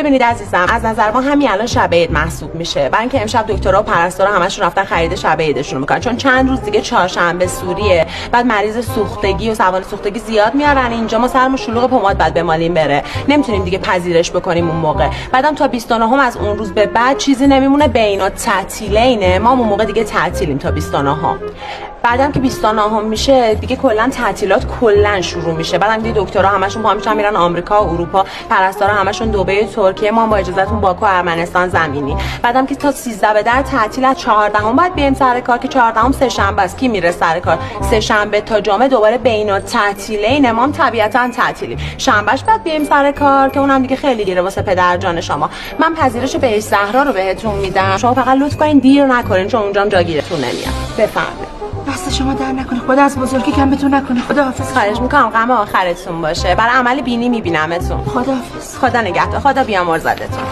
ببینید عزیزم، از نظر ما همین الان شب عید محسوب میشه، برای اینکه امشب دکترها و پرستارا همشون رفتن خرید شب عیدشون میکنن، چون چند روز دیگه چهارشنبه سوریه، بعد مریض سوختگی و سوال سوختگی زیاد میارن اینجا، ما سرمون شلوغ، پماد بعد بمالیم بره، نمیتونیم دیگه پذیرش بکنیم اون موقع. بعدم تا 29 از اون روز به بعد چیزی نمیمونه، بینا تعطیلینه، ما اون موقع دیگه تعطیلیم تا 29. بعدم که 29 میشه دیگه کلا تعطیلات کلا شروع میشه. بعدم دیگه دکترها همشون پا میشن میرن آمریکا و اروپا، پرستارا همشون دبی و ترکیه، ما با اجازهتون باکو و ارمنستان زمینی. بعدم که تا 13 به در تعطیل، از 14 بعد بیایم سر کار که 14 سه شنبه است. کی میره سر کار؟ سه شنبه تا جمعه دوباره بینا تعطیلین، ما هم طبیعتا تعطیلیم. شنبهش بعد بیایم سر کار که اونم دیگه خیلی دیره واسه پدر جان شما. من پذیرش بهش زهرا رو بهتون میدم، شما فقط لطف کنین دیر نکنین چون اونجام جاگیرتون نمیاد. بفرمایید. دست شما در نکنه، خدا از بزرگی کمتون نکنه. خدا حافظ. خواهش میکنم غم آخرتون باشه، برای عمل بینی میبینمتون. خدا حافظ. خدا نگهدار، خدا بیامرزدتون.